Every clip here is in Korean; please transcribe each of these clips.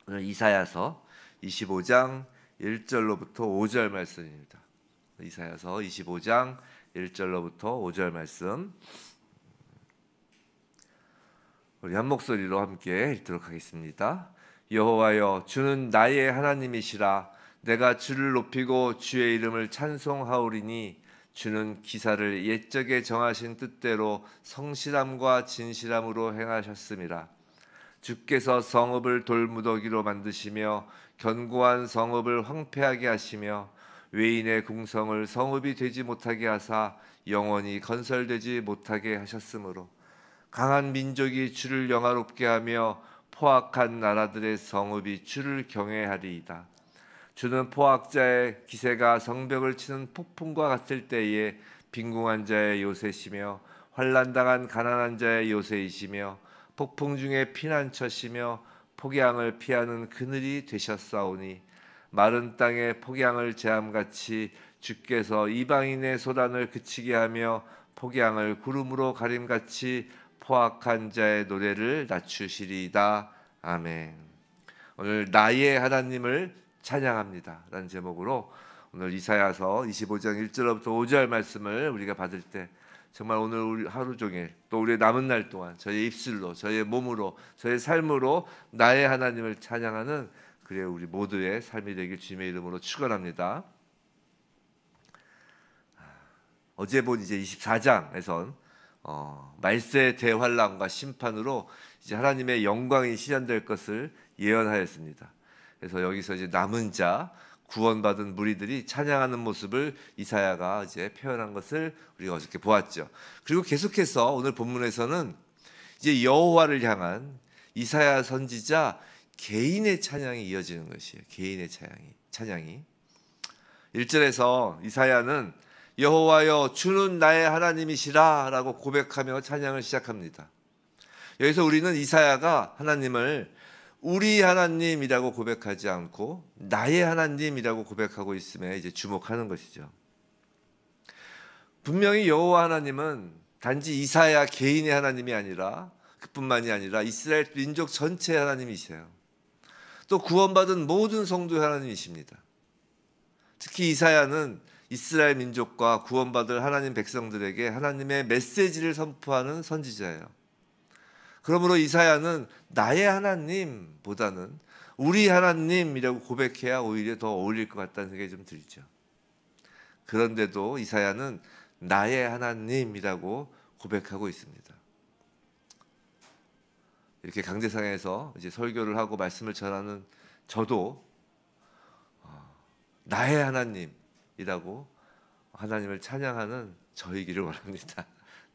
오늘 이사야서 25장 1절로부터 5절 말씀입니다. 이사야서 25장 1절로부터 5절 말씀 우리 한 목소리로 함께 읽도록 하겠습니다. 여호와여, 주는 나의 하나님이시라. 내가 주를 높이고 주의 이름을 찬송하오리니 주는 기사를 옛적에 정하신 뜻대로 성실함과 진실함으로 행하셨음이라. 주께서 성읍을 돌무더기로 만드시며 견고한 성읍을 황폐하게 하시며 외인의 궁성을 성읍이 되지 못하게 하사 영원히 건설되지 못하게 하셨으므로 강한 민족이 주를 영화롭게 하며 포악한 나라들의 성읍이 주를 경외하리이다. 주는 포악자의 기세가 성벽을 치는 폭풍과 같을 때에 빈궁한 자의 요새시며 환난당한 가난한 자의 요새이시며 폭풍 중에 피난처시며 폭양을 피하는 그늘이 되셨사오니 마른 땅에 폭양을 제함같이 주께서 이방인의 소란을 그치게 하며 폭양을 구름으로 가림같이 포악한 자의 노래를 낮추시리이다. 아멘. 오늘 나의 하나님을 찬양합니다 라는 제목으로 오늘 이사야서 25장 1절부터 5절 말씀을 우리가 받을 때 정말 오늘 우리 하루 종일 또 우리의 남은 날 동안 저의 입술로, 저의 몸으로, 저의 삶으로 나의 하나님을 찬양하는 그래요 우리 모두의 삶이 되길 주님의 이름으로 축원합니다. 어제 본 이제 24장에선 말세의 대환란과 심판으로 이제 하나님의 영광이 실현될 것을 예언하였습니다. 그래서 여기서 이제 남은 자 구원받은 무리들이 찬양하는 모습을 이사야가 이제 표현한 것을 우리가 어저께 보았죠. 그리고 계속해서 오늘 본문에서는 이제 여호와를 향한 이사야 선지자 개인의 찬양이 이어지는 것이에요. 개인의 찬양이 1절에서 이사야는 여호와여, 주는 나의 하나님이시라 라고 고백하며 찬양을 시작합니다. 여기서 우리는 이사야가 하나님을 우리 하나님이라고 고백하지 않고 나의 하나님이라고 고백하고 있음에 이제 주목하는 것이죠. 분명히 여호와 하나님은 단지 이사야 개인의 하나님이 아니라 그뿐만이 아니라 이스라엘 민족 전체의 하나님이세요. 또 구원받은 모든 성도의 하나님이십니다. 특히 이사야는 이스라엘 민족과 구원받을 하나님 백성들에게 하나님의 메시지를 선포하는 선지자예요. 그러므로 이사야는 나의 하나님보다는 우리 하나님이라고 고백해야 오히려 더 어울릴 것 같다는 생각이 좀 들죠. 그런데도 이사야는 나의 하나님이라고 고백하고 있습니다. 이렇게 강제상에서 이제 설교를 하고 말씀을 전하는 저도 나의 하나님이라고 하나님을 찬양하는 저이기를 원합니다.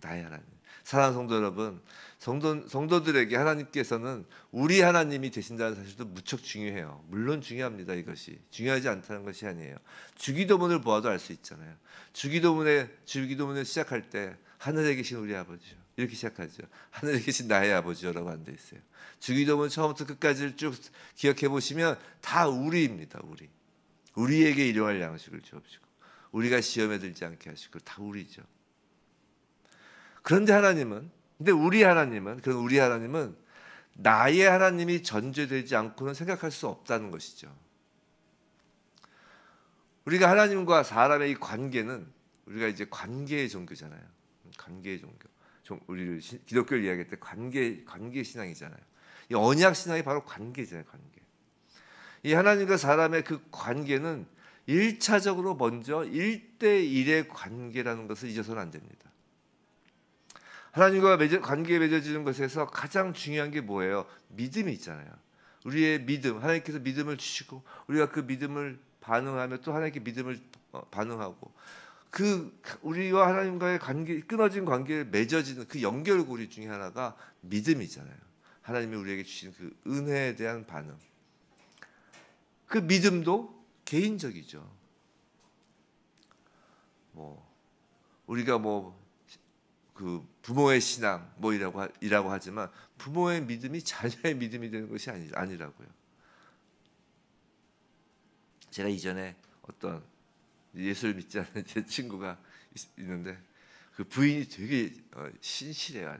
나의 하나님. 사랑하는 성도 여러분, 성도들에게 하나님께서는 우리 하나님이 되신다는 사실도 무척 중요해요. 물론 중요합니다. 이것이 중요하지 않다는 것이 아니에요. 주기도문을 보아도 알 수 있잖아요. 주기도문을 시작할 때 하늘에 계신 우리 아버지요 이렇게 시작하죠. 하늘에 계신 나의 아버지요라고 안 돼 있어요. 주기도문 처음부터 끝까지를 쭉 기억해 보시면 다 우리입니다. 우리에게 일용할 양식을 주옵시고 우리가 시험에 들지 않게 하시고 다 우리죠. 그런데 우리 하나님은 나의 하나님이 전제되지 않고는 생각할 수 없다는 것이죠. 우리가 하나님과 사람의 이 관계는 우리가 이제 관계의 종교잖아요. 관계의 종교. 우리 기독교를 이야기할 때 관계 신앙이잖아요. 이 언약 신앙이 바로 관계잖아요. 관계. 이 하나님과 사람의 그 관계는 1차적으로 먼저 1대1의 관계라는 것을 잊어서는 안 됩니다. 하나님과 관계에 맺어지는 것에서 가장 중요한 게 뭐예요? 믿음이 있잖아요. 우리의 믿음, 하나님께서 믿음을 주시고 우리가 그 믿음을 반응하며 또 하나님께 믿음을 반응하고 그 우리와 하나님과의 끊어진 관계에 맺어지는 그 연결고리 중에 하나가 믿음이잖아요. 하나님이 우리에게 주신 그 은혜에 대한 반응. 그 믿음도 개인적이죠. 우리가 그 부모의 신앙 이라고 하지만 부모의 믿음이 자녀의 믿음이 되는 것이 아니라고요. 제가 이전에 어떤 예수를 믿지 않는 제 친구가 있는데 그 부인이 되게 신실해요.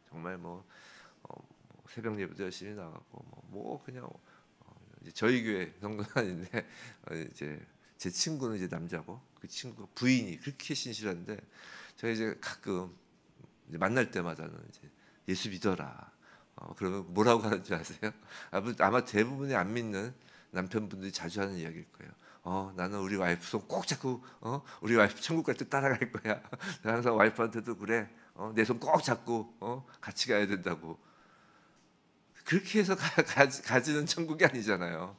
정말 새벽 예배도 열심히 나가고 그냥 이제 저희 교회 성도는 아닌데 이제 제 친구는 이제 남자고 그 친구 부인이 그렇게 신실한데 제가 이제 가끔 이제 만날 때마다는 이제 예수 믿어라. 그러면 뭐라고 하는지 아세요? 아마 대부분이 안 믿는 남편분들이 자주 하는 이야기일 거예요. 나는 우리 와이프 손 꼭 잡고 우리 와이프 천국 갈 때 따라갈 거야. 항상 와이프한테도 그래. 내 손 꼭 잡고 같이 가야 된다고. 그렇게 해서 가지는 천국이 아니잖아요.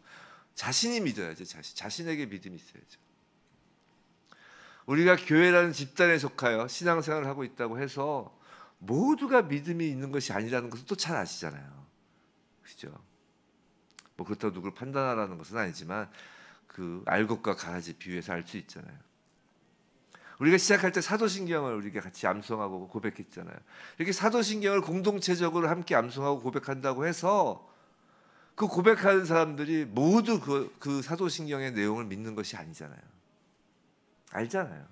자신이 믿어야죠. 자신에게 믿음이 있어야죠. 우리가 교회라는 집단에 속하여 신앙생활을 하고 있다고 해서 모두가 믿음이 있는 것이 아니라는 것을 또 잘 아시잖아요. 그렇죠? 뭐 그렇다고 누구를 판단하라는 것은 아니지만 그 알 것과 강아지 비유해서 알 수 있잖아요. 우리가 시작할 때 사도신경을 우리가 같이 암송하고 고백했잖아요. 이렇게 사도신경을 공동체적으로 함께 암송하고 고백한다고 해서 그 고백하는 사람들이 모두 그 사도신경의 내용을 믿는 것이 아니잖아요. 알잖아요.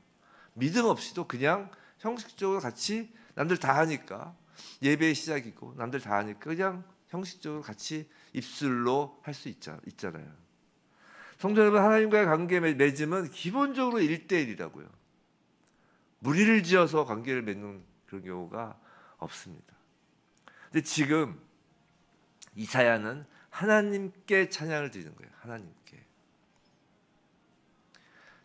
믿음 없이도 그냥 형식적으로 같이 남들 다 하니까 예배의 시작이고 남들 다 하니까 그냥 형식적으로 같이 입술로 할 수 있잖아요. 성도 여러분, 하나님과의 관계 맺음은 기본적으로 1대1이라고요. 무리를 지어서 관계를 맺는 그런 경우가 없습니다. 근데 지금 이사야는 하나님께 찬양을 드리는 거예요. 하나님께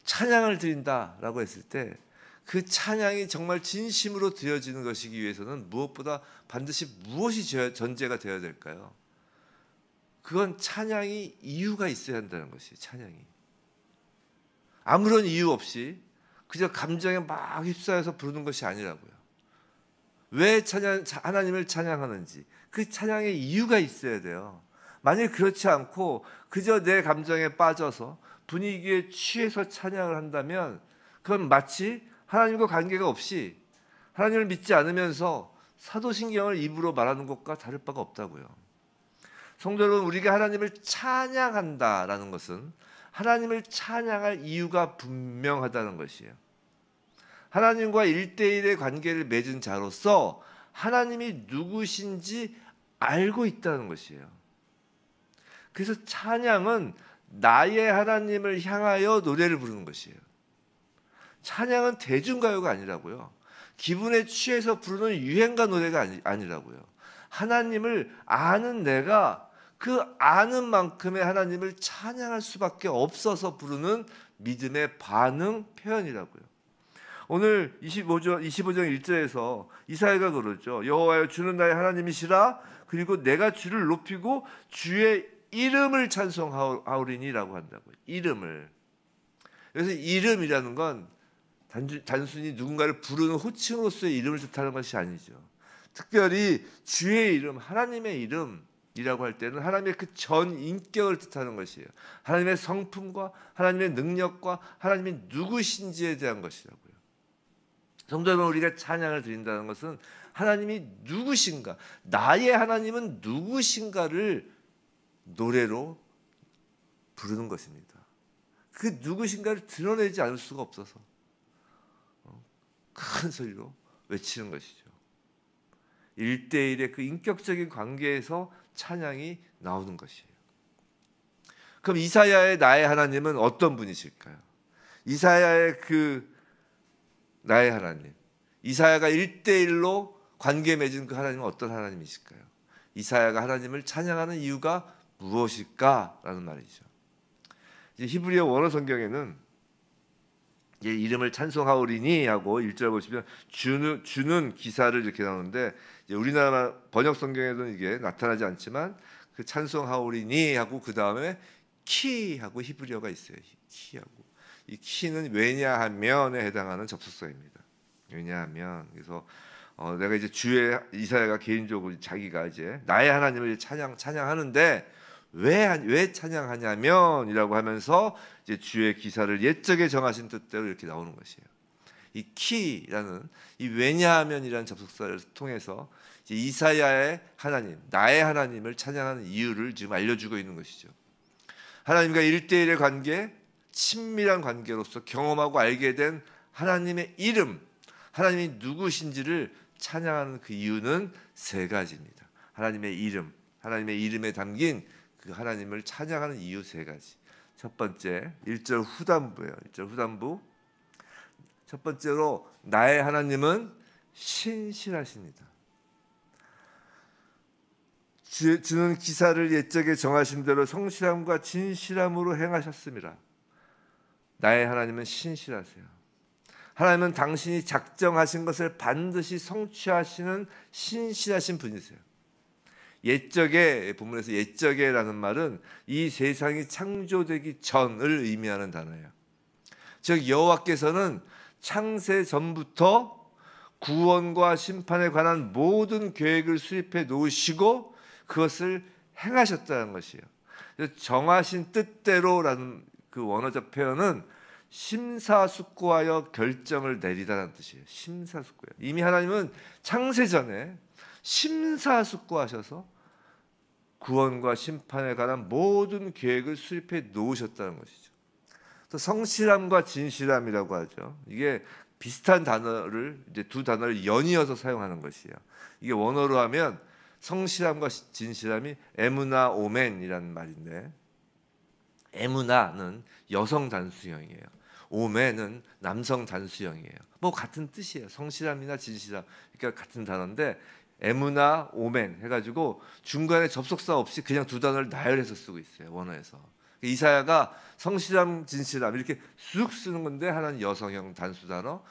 찬양을 드린다라고 했을 때 그 찬양이 정말 진심으로 드려지는 것이기 위해서는 무엇보다 반드시 무엇이 전제가 되어야 될까요? 그건 찬양이 이유가 있어야 한다는 것이에요. 찬양이 아무런 이유 없이 그저 감정에 막 휩싸여서 부르는 것이 아니라고요. 왜 하나님을 찬양하는지 그 찬양의 이유가 있어야 돼요. 만일 그렇지 않고 그저 내 감정에 빠져서 분위기에 취해서 찬양을 한다면 그건 마치 하나님과 관계가 없이 하나님을 믿지 않으면서 사도신경을 입으로 말하는 것과 다를 바가 없다고요. 성도 여러분, 우리가 하나님을 찬양한다라는 것은 하나님을 찬양할 이유가 분명하다는 것이에요. 하나님과 1대1의 관계를 맺은 자로서 하나님이 누구신지 알고 있다는 것이에요. 그래서 찬양은 나의 하나님을 향하여 노래를 부르는 것이에요. 찬양은 대중가요가 아니라고요. 기분에 취해서 부르는 유행가 노래가 아니라고요. 하나님을 아는 내가 그 아는 만큼의 하나님을 찬양할 수밖에 없어서 부르는 믿음의 반응 표현이라고요. 오늘 25장 1절에서 이사야가 그러죠. 여호와여, 주는 나의 하나님이시라. 그리고 내가 주를 높이고 주의 이름을 찬송하오리니라고 한다고요. 이름을. 그래서 이름이라는 건 단순히 누군가를 부르는 호칭으로서의 이름을 뜻하는 것이 아니죠. 특별히 주의 이름, 하나님의 이름이라고 할 때는 하나님의 그 전 인격을 뜻하는 것이에요. 하나님의 성품과 하나님의 능력과 하나님이 누구신지에 대한 것이라고요. 성도 여러분, 우리가 찬양을 드린다는 것은 하나님이 누구신가, 나의 하나님은 누구신가를 노래로 부르는 것입니다. 그 누구신가를 드러내지 않을 수가 없어서 큰 소리로 외치는 것이죠. 1대1의 그 인격적인 관계에서 찬양이 나오는 것이에요. 그럼 이사야의 나의 하나님은 어떤 분이실까요? 이사야의 그 나의 하나님, 이사야가 1대1로 관계 맺은 그 하나님은 어떤 하나님이실까요? 이사야가 하나님을 찬양하는 이유가 무엇일까라는 말이죠. 이제 히브리어 원어 성경에는 이름을 찬송하오리니 하고 1절 보시면 주는 기사를 이렇게 나오는데, 이제 우리나라 번역 성경에는 이게 나타나지 않지만 그 찬송하오리니 하고 그 다음에 키하고 히브리어가 있어요. 키하고, 이 키는 왜냐하면에 해당하는 접속사입니다. 왜냐하면, 그래서 내가 이제 주의 이사야가 개인적으로 자기가 이제 나의 하나님을 찬양하는데 왜 찬양하냐면이라고 하면서 이제 주의 기사를 옛적에 정하신 뜻대로 이렇게 나오는 것이에요. 이 키라는 이 왜냐하면이라는 접속사를 통해서 이제 이사야의 하나님, 나의 하나님을 찬양하는 이유를 지금 알려주고 있는 것이죠. 하나님과 1대1의 관계, 친밀한 관계로서 경험하고 알게 된 하나님의 이름, 하나님이 누구신지를 찬양하는 그 이유는 세 가지입니다. 하나님의 이름, 하나님의 이름에 담긴 그 하나님을 찬양하는 이유 세 가지. 첫 번째 1절 후단부예요. 1절 후단부. 첫 번째로 나의 하나님은 신실하십니다. 주는 기사를 옛적에 정하신 대로 성실함과 진실함으로 행하셨습니다. 나의 하나님은 신실하세요. 하나님은 당신이 작정하신 것을 반드시 성취하시는 신실하신 분이세요. 옛적에, 본문에서 옛적에라는 말은 이 세상이 창조되기 전을 의미하는 단어예요. 즉 여호와께서는 창세 전부터 구원과 심판에 관한 모든 계획을 수립해 놓으시고 그것을 행하셨다는 것이에요. 정하신 뜻대로라는 그 원어적 표현은 심사숙고하여 결정을 내리다라는 뜻이에요. 심사숙고요. 이미 하나님은 창세 전에 심사숙고하셔서 구원과 심판에 관한 모든 계획을 수립해 놓으셨다는 것이죠. 또 성실함과 진실함이라고 하죠. 이게 비슷한 단어를 이제 두 단어를 연이어서 사용하는 것이에요. 이게 원어로 하면 성실함과 진실함이 에무나 오멘이라는 말인데, 에무나는 여성 단수형이에요. 오멘은 남성 단수형이에요. 뭐 같은 뜻이에요. 성실함이나 진실함, 그러니까 같은 단어인데 에무나 오멘 해가지고 중간에 접속사 없이 그냥 두 단어를 나열해서 쓰고 있어요. 원어에서. 이사야가 성실함, 진실함 이렇게 쑥 쓰는 건데 하나는 여성형 단수 단어,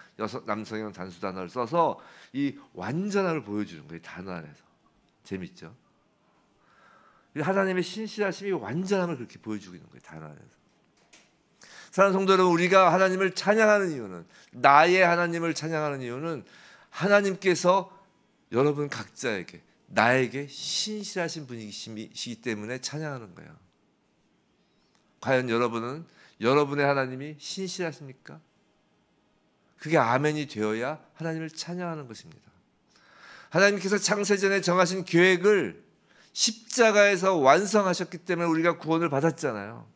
남성형 단수 단어를 써서 이 완전함을 보여주는 거예요. 단어 안에서. 재밌죠? 하나님의 신실하심이 완전함을 그렇게 보여주고 있는 거예요. 단어 안에서. 사랑하는 성도 여러분, 우리가 하나님을 찬양하는 이유는, 나의 하나님을 찬양하는 이유는 하나님께서 여러분 각자에게, 나에게 신실하신 분이시기 때문에 찬양하는 거예요. 과연 여러분은 여러분의 하나님이 신실하십니까? 그게 아멘이 되어야 하나님을 찬양하는 것입니다. 하나님께서 창세전에 정하신 계획을 십자가에서 완성하셨기 때문에 우리가 구원을 받았잖아요.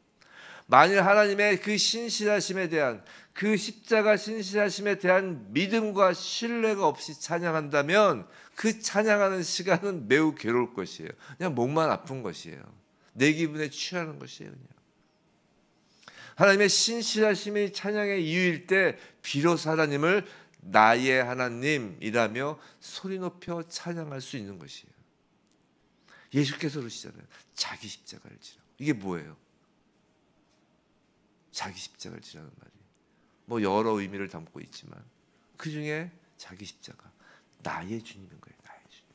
만일 하나님의 그 신실하심에 대한, 그 십자가 신실하심에 대한 믿음과 신뢰가 없이 찬양한다면 그 찬양하는 시간은 매우 괴로울 것이에요. 그냥 목만 아픈 것이에요. 내 기분에 취하는 것이에요. 그냥. 하나님의 신실하심이 찬양의 이유일 때 비로소 하나님을 나의 하나님이라며 소리 높여 찬양할 수 있는 것이에요. 예수께서 그러시잖아요. 자기 십자가를 지라고. 이게 뭐예요? 자기 십자가를 지라는 말이 뭐 여러 의미를 담고 있지만 그 중에 자기 십자가, 나의 주님인 거예요. 나의 주님.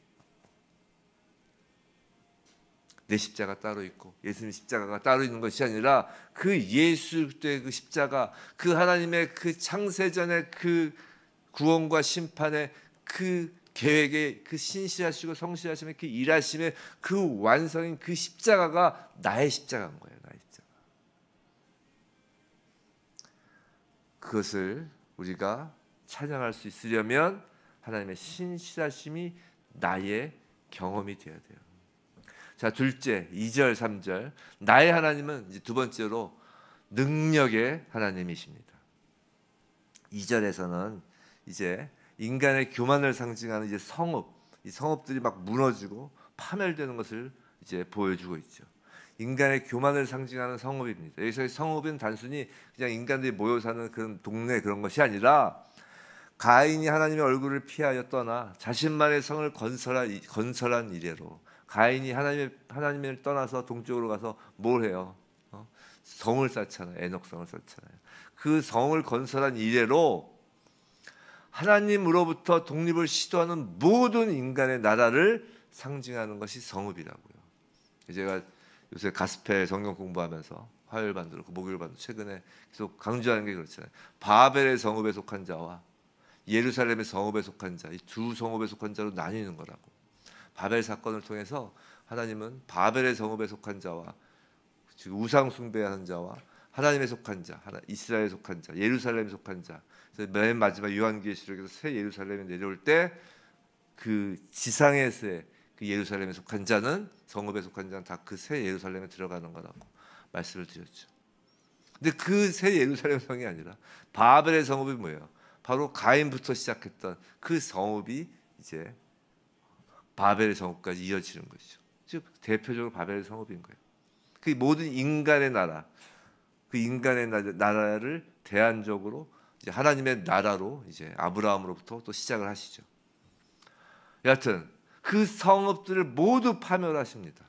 내 십자가 따로 있고 예수님 십자가가 따로 있는 것이 아니라 그 예수의 그 십자가, 그 하나님의 그 창세전의 그 구원과 심판의 그 계획의 그 신실하시고 성실하심의 그 일하심의 그 완성인 그 십자가가 나의 십자가인 거예요. 나의 십자가. 그것을 우리가 찬양할 수 있으려면 하나님의 신실하심이 나의 경험이 되어야 돼요. 자, 둘째 2절 3절 나의 하나님은 이제 두 번째로 능력의 하나님이십니다. 2절에서는 이제 인간의 교만을 상징하는 이제 성읍, 이 성읍들이 막 무너지고 파멸되는 것을 이제 보여주고 있죠. 인간의 교만을 상징하는 성읍입니다. 여기서 성읍은 단순히 그냥 인간들이 모여 사는 그런 동네 그런 것이 아니라 가인이 하나님의 얼굴을 피하여 떠나 자신만의 성을 건설한 이래로 가인이 하나님을 떠나서 동쪽으로 가서 뭘 해요? 성을 쌓잖아요. 에녹성을 쌓잖아요. 그 성을 건설한 이래로 하나님으로부터 독립을 시도하는 모든 인간의 나라를 상징하는 것이 성읍이라고요. 제가 요새 가스펠 성경 공부하면서 화요일반도 그렇고 목요일반도 최근에 계속 강조하는 게 그렇잖아요. 바벨의 성읍에 속한 자와 예루살렘의 성읍에 속한 자, 이 두 성읍에 속한 자로 나뉘는 거라고. 바벨 사건을 통해서 하나님은 바벨의 성읍에 속한 자와 우상 숭배하는 자와 하나님에 속한 자, 이스라엘에 속한 자, 예루살렘에 속한 자. 그래서 맨 마지막 요한계시록에서 새 예루살렘에 내려올 때 그 지상에서의 그 예루살렘에 속한 자는, 성읍에 속한 자는 다 그 새 예루살렘에 들어가는 거라고 말씀을 드렸죠. 근데 그 새 예루살렘 성이 아니라 바벨의 성읍이 뭐예요? 바로 가인부터 시작했던 그 성읍이 이제 바벨의 성읍까지 이어지는 것이죠. 즉 대표적으로 바벨의 성읍인 거예요. 그 모든 인간의 나라, 그 인간의 나라를 대안적으로 이제 하나님의 나라로 이제 아브라함으로부터 또 시작을 하시죠. 여하튼 그 성읍들을 모두 파멸하십니다.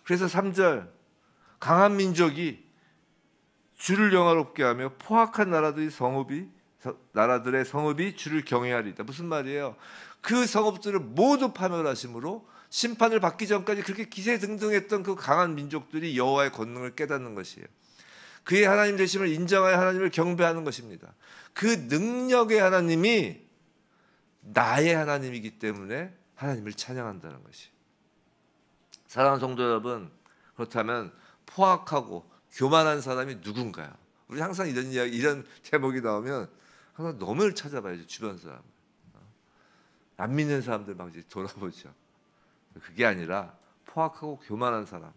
그래서 3절 강한 민족이 주를 영화롭게 하며 포악한 나라들의 성읍이 주를 경외하리이다. 무슨 말이에요? 그 성읍들을 모두 파멸하심으로 심판을 받기 전까지 그렇게 기세등등했던 그 강한 민족들이 여호와의 권능을 깨닫는 것이에요. 그의 하나님 되심을 인정하여 하나님을 경배하는 것입니다. 그 능력의 하나님이 나의 하나님이기 때문에 하나님을 찬양한다는 것이. 사랑하는 성도 여러분, 그렇다면 포악하고 교만한 사람이 누군가요? 우리 항상 이런 이야기, 이런 제목이 나오면 항상 너무를 찾아봐야죠. 주변 사람, 안 믿는 사람들 막 이제 돌아보죠. 그게 아니라 포악하고 교만한 사람,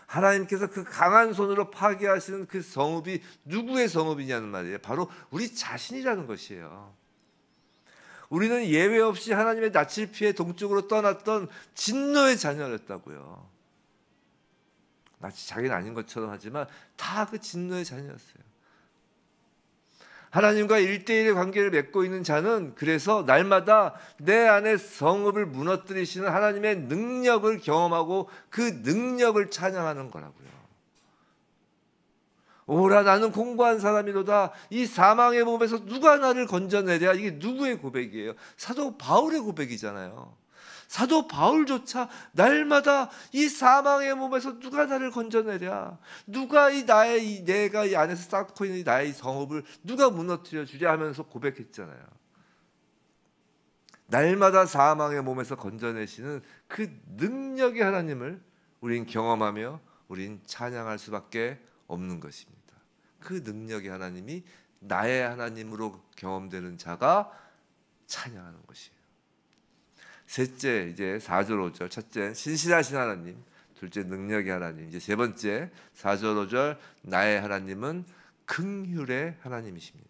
하나님께서 그 강한 손으로 파괴하시는 그 성읍이 누구의 성읍이냐는 말이에요. 바로 우리 자신이라는 것이에요. 우리는 예외 없이 하나님의 낯을 피해 동쪽으로 떠났던 진노의 자녀였다고요. 마치 자기는 아닌 것처럼 하지만 다 그 진노의 자녀였어요. 하나님과 1대1의 관계를 맺고 있는 자는 그래서 날마다 내 안에 성읍을 무너뜨리시는 하나님의 능력을 경험하고 그 능력을 찬양하는 거라고요. 오라 나는 공고한 사람이로다. 이 사망의 몸에서 누가 나를 건져내랴. 이게 누구의 고백이에요? 사도 바울의 고백이잖아요. 사도 바울조차 날마다 이 사망의 몸에서 누가 나를 건져내랴, 누가 내가 이 안에서 쌓고 있는 나의 성읍을 누가 무너뜨려 주랴 하면서 고백했잖아요. 날마다 사망의 몸에서 건져내시는 그 능력의 하나님을 우린 경험하며 우린 찬양할 수밖에 없는 것입니다. 그 능력의 하나님이 나의 하나님으로 경험되는 자가 찬양하는 것이에요. 셋째, 이제 4절 5절. 첫째, 신실하신 하나님. 둘째, 능력의 하나님. 이제 세 번째, 4절 5절. 나의 하나님은 긍휼의 하나님이십니다.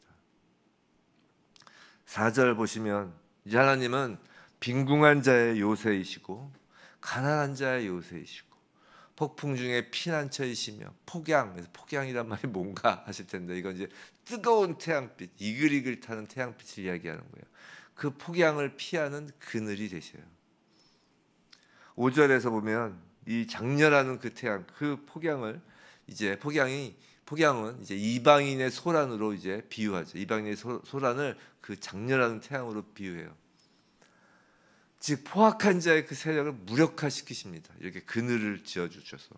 4절 보시면 이제 하나님은 빈궁한 자의 요새이시고 가난한 자의 요새이시고 폭풍 중에 피난처이시며 그래서 폭양이란 말이 뭔가 하실 텐데 이건 이제 뜨거운 태양빛, 이글이글 타는 태양빛을 이야기하는 거예요. 그 폭양을 피하는 그늘이 되셔요. 5절에서 보면 이 장렬하는 그 태양, 그 폭양을 이제 폭양은 이제 이방인의 소란으로 이제 비유하죠. 이방인의 소란을 그 장렬하는 태양으로 비유해요. 즉 포악한 자의 그 세력을 무력화시키십니다. 이렇게 그늘을 지어 주셔서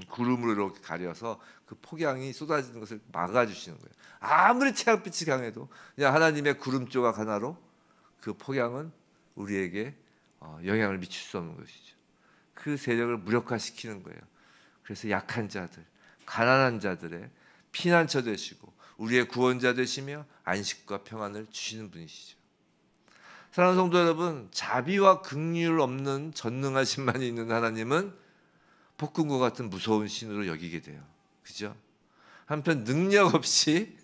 구름으로 이렇게 가려서 그 폭양이 쏟아지는 것을 막아주시는 거예요. 아무리 태양빛이 강해도 그냥 하나님의 구름 조각 하나로 그 폭양은 우리에게 영향을 미칠 수 없는 것이죠. 그 세력을 무력화시키는 거예요. 그래서 약한 자들, 가난한 자들의 피난처 되시고 우리의 구원자 되시며 안식과 평안을 주시는 분이시죠. 사랑하는 성도 여러분, 자비와 긍휼 없는 전능하심만이 있는 하나님은 폭군과 같은 무서운 신으로 여기게 돼요. 그죠? 한편 능력 없이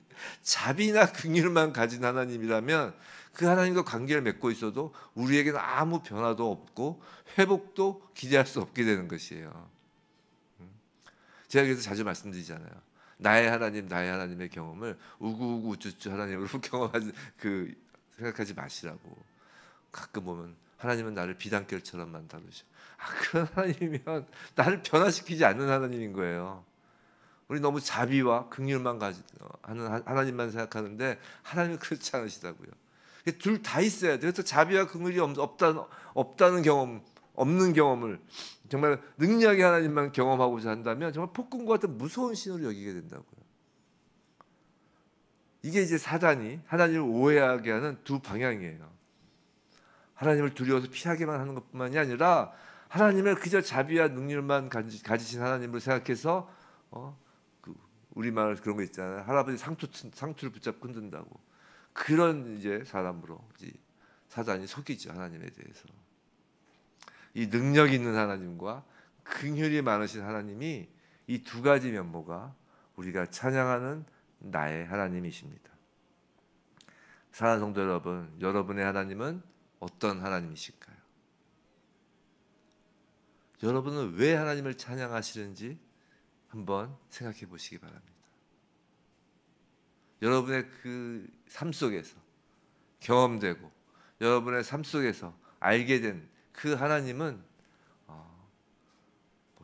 자비나 긍휼만 가진 하나님이라면 그 하나님과 관계를 맺고 있어도 우리에게는 아무 변화도 없고 회복도 기대할 수 없게 되는 것이에요. 제가 그래서 자주 말씀드리잖아요. 나의 하나님의 경험을 우구우구 우쭈쭈 하나님으로 경험하지 생각하지 마시라고. 가끔 보면 하나님은 나를 비단결처럼만 다루셔. 그런 하나님이면 나를 변화시키지 않는 하나님인 거예요. 우리 너무 자비와 긍휼만 하는 하나님만 생각하는데 하나님은 그렇지 않으시다고요. 둘 다 있어야 돼요. 그래서 자비와 긍휼이 없다는 경험, 없는 경험을 정말 능력의 하나님만 경험하고자 한다면 정말 폭군과 같은 무서운 신으로 여기게 된다고요. 이게 이제 사단이 하나님을 오해하게 하는 두 방향이에요. 하나님을 두려워서 피하게만 하는 것뿐만이 아니라 하나님을 그저 자비와 능력만 가지신 하나님으로 생각해서 우리말 그런 거 있잖아요. 할아버지 상투를 붙잡고 흔든다고. 그런 이제 사람으로 사단이 속이죠. 하나님에 대해서. 이 능력 있는 하나님과 긍휼이 많으신 하나님이 이 두 가지 면모가 우리가 찬양하는 나의 하나님이십니다. 사랑하는 성도 여러분, 여러분의 하나님은 어떤 하나님이실까요? 여러분은 왜 하나님을 찬양하시는지 한번 생각해 보시기 바랍니다. 여러분의 그 삶 속에서 경험되고 여러분의 삶 속에서 알게 된 그 하나님은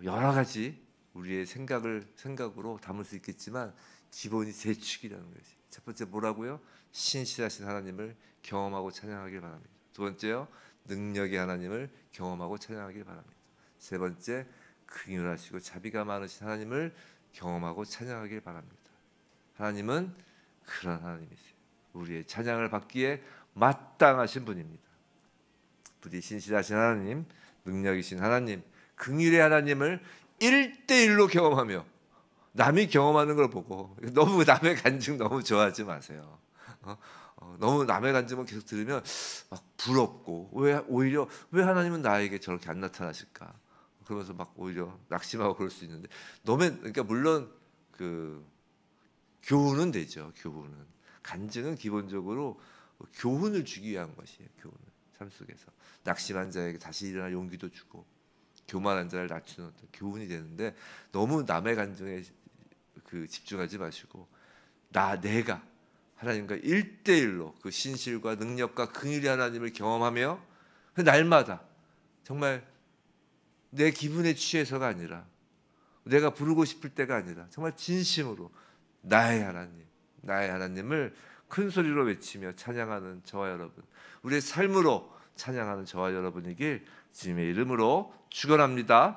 여러 가지 우리의 생각으로 담을 수 있겠지만 기본이 세 축이라는 것이. 첫 번째 뭐라고요? 신실하신 하나님을 경험하고 찬양하길 바랍니다. 두 번째요, 능력의 하나님을 경험하고 찬양하길 바랍니다. 세 번째, 긍휼하시고 자비가 많으신 하나님을 경험하고 찬양하길 바랍니다. 하나님은 그런 하나님이세요. 우리의 찬양을 받기에 마땅하신 분입니다. 부디 신실하신 하나님, 능력이신 하나님, 긍휼의 하나님을 1대1로 경험하며 남이 경험하는 걸 보고 너무 남의 간증 너무 좋아하지 마세요. 너무 남의 간증만 계속 들으면 막 부럽고 오히려 왜 하나님은 나에게 저렇게 안 나타나실까? 그러면서 막 오히려 낙심하고 그럴 수 있는데 그러니까 물론 그 교훈은 되죠. 교훈은 간증은 기본적으로 교훈을 주기 위한 것이에요. 교훈을 삶 속에서 낙심한 자에게 다시 일어날 용기도 주고 교만한 자를 낮추는 어떤 교훈이 되는데 너무 남의 간증에 집중하지 마시고 내가 하나님과 1대1로 그 신실과 능력과 긍휼의 하나님을 경험하며 그 날마다 정말 내 기분에 취해서가 아니라 내가 부르고 싶을 때가 아니라 정말 진심으로 나의 하나님을 큰 소리로 외치며 찬양하는 저와 여러분, 우리의 삶으로 찬양하는 저와 여러분이길 주님의 이름으로 축원합니다.